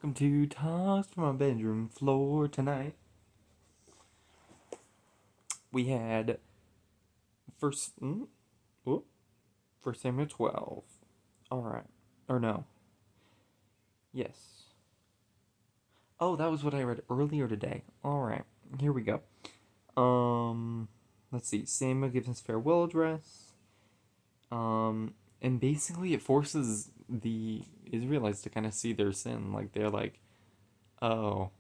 Welcome to Talks from My Bedroom Floor tonight. We had first, first Samuel 12. All right, or no, yes. Oh, that was what I read earlier today. All right, here we go. Let's see. Samuel gives his farewell address. And basically it forces the Israelites to kind of see their sin. Like they're like, oh,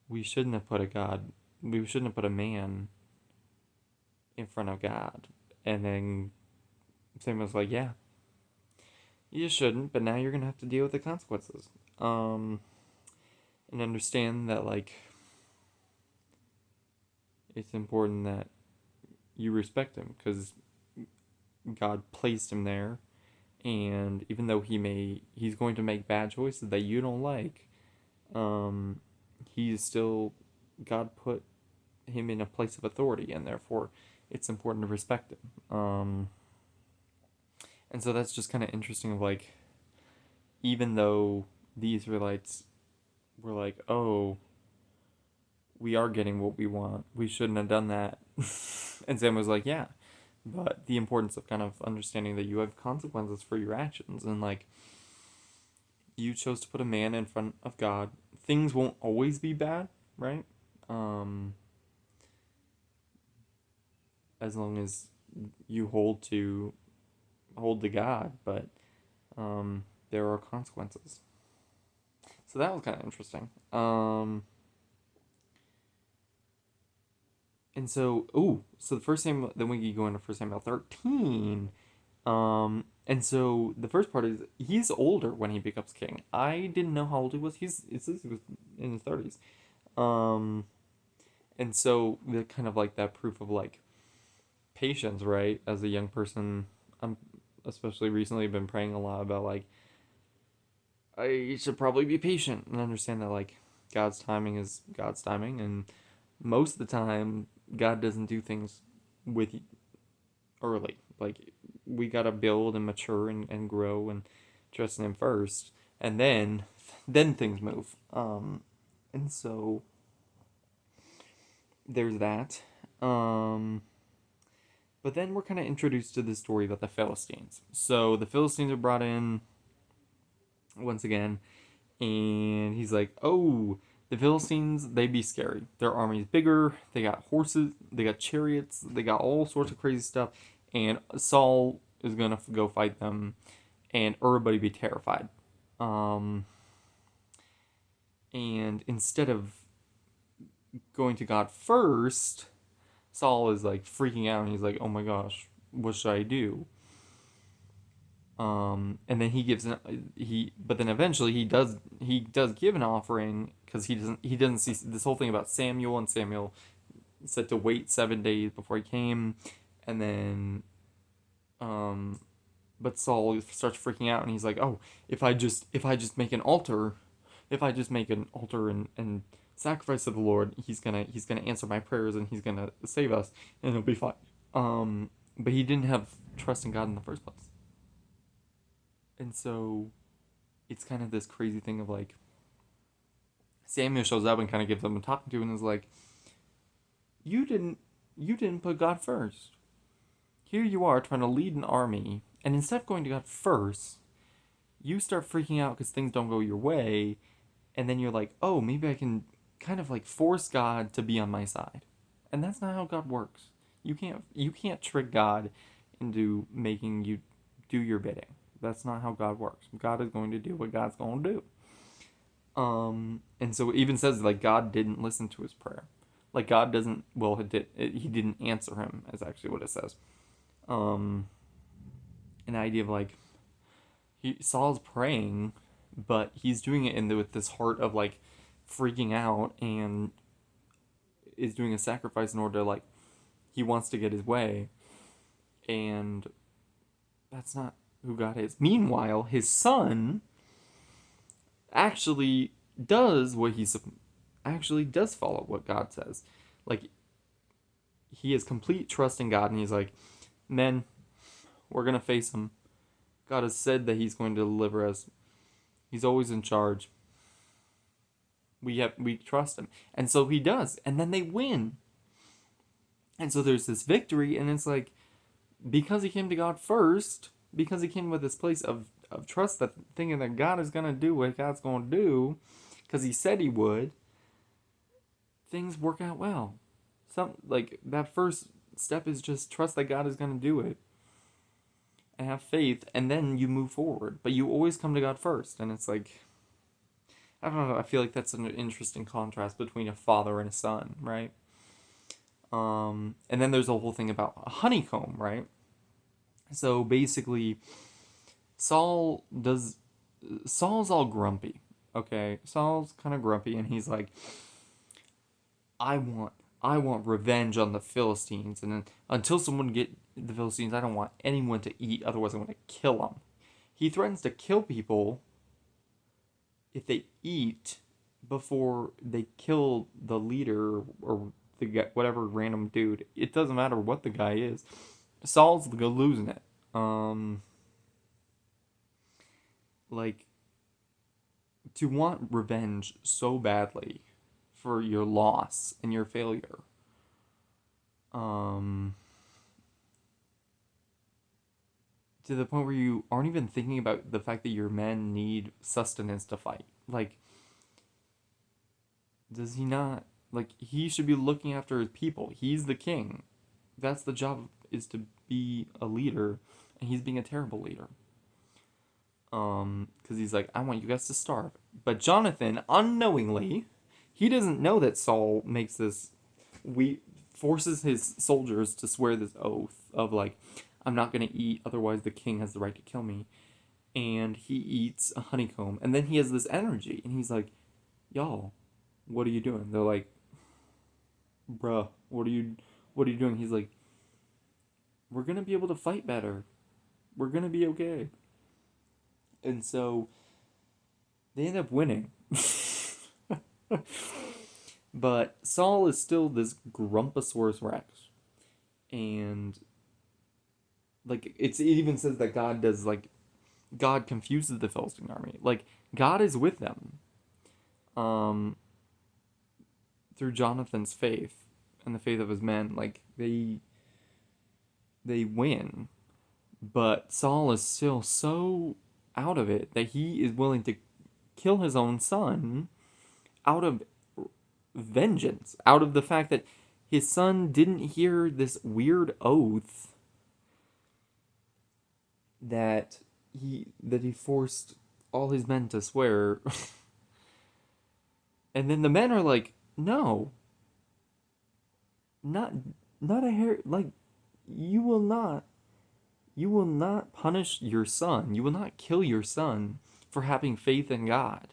we shouldn't have put a god. We shouldn't have put a man in front of God. And then Samuel's like, yeah, you shouldn't, but now you're gonna have to deal with the consequences. And understand that like it's important that you respect him because God placed him there, and even though he's going to make bad choices that you don't like, um, he's still God put him in a place of authority, and therefore it's important to respect him. And so that's just kind of interesting of like, even though the Israelites were like, oh, we are getting what we want, we shouldn't have done that. And Sam was like, yeah, but the importance of kind of understanding that you have consequences for your actions, and like, you chose to put a man in front of God. Things won't always be bad, right? Um, as long as you hold to God, but there are consequences. So that was kind of interesting. And so, so the first Samuel, then we go into First Samuel 13. And so the first part is he's older when he becomes king. I didn't know how old he was. It says he was in his 30s. Um, and so the kind of like that proof of like patience, right? As a young person, I'm especially recently been praying a lot about like I should probably be patient and understand that like God's timing is God's timing, and most of the time God doesn't do things with you early. Like we gotta build and mature and grow and trust in Him first, and then things move. And so there's that. Um, but then we're kind of introduced to the story about the Philistines. So the Philistines are brought in once again, and he's like, "Oh, the Philistines, they be scary. Their army's bigger. They got horses. They got chariots. They got all sorts of crazy stuff." And Saul is gonna go fight them, and everybody be terrified. Um, and instead of going to God first, Saul is like freaking out, and he's like, "Oh my gosh, what should I do?" And then but then eventually he does give an offering because he doesn't see this whole thing about Samuel, and Samuel said to wait 7 days before he came, and then um, but Saul starts freaking out, and he's like, oh, if I just make an altar, if I just make an altar and sacrifice to the Lord, he's gonna answer my prayers, and he's gonna save us, and it'll be fine. But he didn't have trust in God in the first place. And so it's kind of this crazy thing of like Samuel shows up and kind of gives them a talking to, and is like, you didn't put God first. Here you are trying to lead an army, and instead of going to God first, you start freaking out because things don't go your way, and then you're like, oh, maybe I can kind of like force God to be on my side. And that's not how God works. You can't trick God into making you do your bidding. That's not how God works. God is going to do what God's going to do. And so it even says like God didn't listen to his prayer. Like God doesn't, well, he didn't answer him, is actually what it says. Um, an idea of like Saul's praying, but he's doing it with this heart of like freaking out, and is doing a sacrifice in order to like he wants to get his way, and that's not who God is. Meanwhile, his son actually does what he's actually does follow what God says. Like he has complete trust in God, and he's like, men, we're gonna face him. God has said that he's going to deliver us. He's always in charge. We trust him. And so he does. And then they win. And so there's this victory, and it's like, because he came to God first, because he came with this place of trust, that thinking that God is gonna do what God's gonna do, because he said he would, things work out well. Some like that first step is just trust that God is gonna do it. And have faith, and then you move forward. But you always come to God first, and it's like, I don't know. I feel like that's an interesting contrast between a father and a son, right? And then there's a whole thing about a honeycomb, right? So basically, Saul does. Saul's all grumpy. Okay, Saul's kind of grumpy, and he's like, I want, I want revenge on the Philistines, and then until someone get the Philistines, I don't want anyone to eat. Otherwise, I'm going to kill them. He threatens to kill people if they eat before they kill the leader or the guy, whatever random dude. It doesn't matter what the guy is. Saul's losing it. Like, to want revenge so badly for your loss and your failure. To the point where you aren't even thinking about the fact that your men need sustenance to fight. Like, does he not? Like, he should be looking after his people. He's the king. That's the job, is to be a leader, and he's being a terrible leader. Because he's like, I want you guys to starve. But Jonathan, unknowingly, he doesn't know that Saul makes this, forces his soldiers to swear this oath of like, I'm not gonna eat, otherwise the king has the right to kill me. And he eats a honeycomb, and then he has this energy, and he's like, y'all, what are you doing? They're like, bruh, what are you doing? He's like, we're gonna be able to fight better. We're gonna be okay. And so they end up winning. But Saul is still this Grumposaurus Rex. And like it even says that God confuses the Philistine army. Like, God is with them. Through Jonathan's faith and the faith of his men, like they win. But Saul is still so out of it that he is willing to kill his own son out of vengeance, out of the fact that his son didn't hear this weird oath that he forced all his men to swear. And then the men are like, no, not not a hair, like, you will not punish your son. You will not kill your son for having faith in God.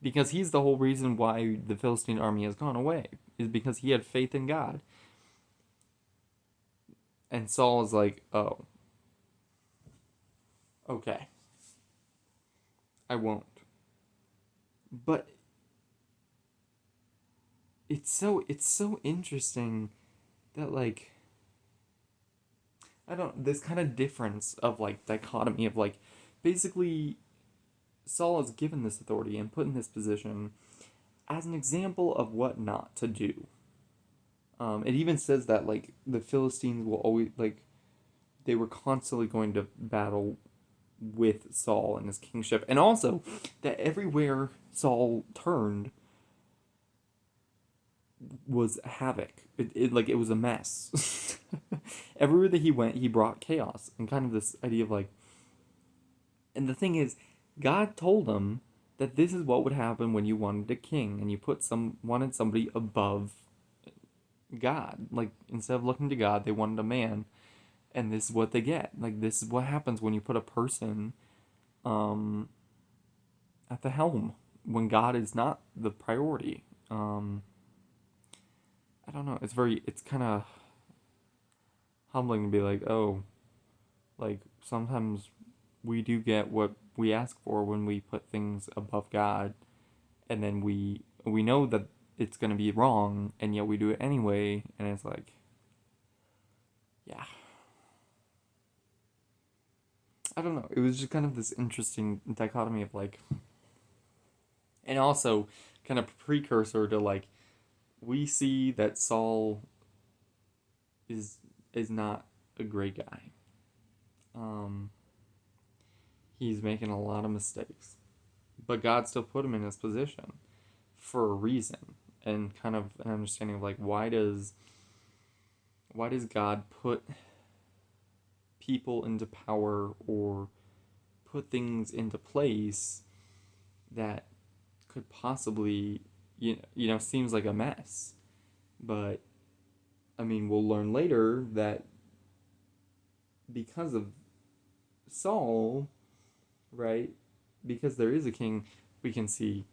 Because he's the whole reason why the Philistine army has gone away, is because he had faith in God. And Saul is like, oh, okay, I won't. But it's so interesting that, like, I don't, this kind of difference of like dichotomy of like, basically Saul is given this authority and put in this position as an example of what not to do. It even says that like the Philistines will always, like, they were constantly going to battle with Saul and his kingship, and also that everywhere Saul turned was havoc. It was a mess. Everywhere that he went, he brought chaos, and kind of this idea of like, and the thing is, God told him that this is what would happen when you wanted a king and you wanted somebody above God. Like, instead of looking to God, they wanted a man, and this is what they get. Like, this is what happens when you put a person at the helm when God is not the priority. I don't know. It's kind of humbling to be like, oh, like, sometimes we do get what we ask for when we put things above God, and then we know that it's going to be wrong, and yet we do it anyway, and it's like, yeah. I don't know. It was just kind of this interesting dichotomy of like, and also kind of precursor to like we see that Saul is not a great guy. Um, he's making a lot of mistakes, but God still put him in his position for a reason, and kind of an understanding of like why does God put people into power or put things into place that could possibly seems like a mess, but I mean we'll learn later that because of Saul, right? Because there is a king, we can see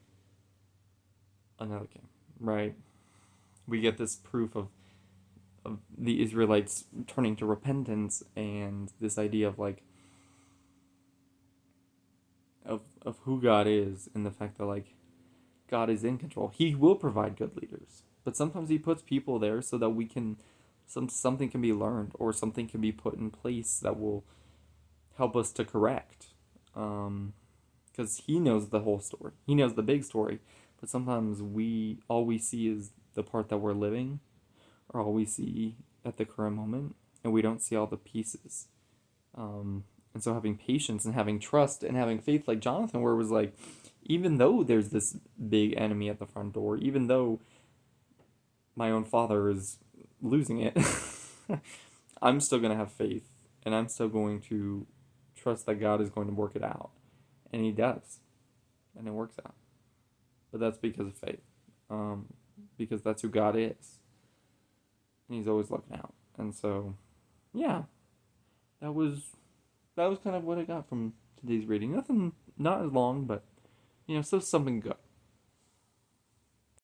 another king, right? We get this proof of the Israelites turning to repentance, and this idea of like of who God is, and the fact that like God is in control. He will provide good leaders, but sometimes he puts people there so that we can something can be learned, or something can be put in place that will help us to correct. Because he knows the whole story. He knows the big story, but sometimes all we see is the part that we're living, or all we see at the current moment, and we don't see all the pieces. And so having patience and having trust and having faith, like Jonathan, where it was like, even though there's this big enemy at the front door, even though my own father is losing it, I'm still going to have faith, and I'm still going to trust that God is going to work it out. And he does. And it works out. But that's because of faith. Because that's who God is. And he's always looking out. And so, yeah, that was kind of what I got from today's reading. Nothing, not as long, but, still something good.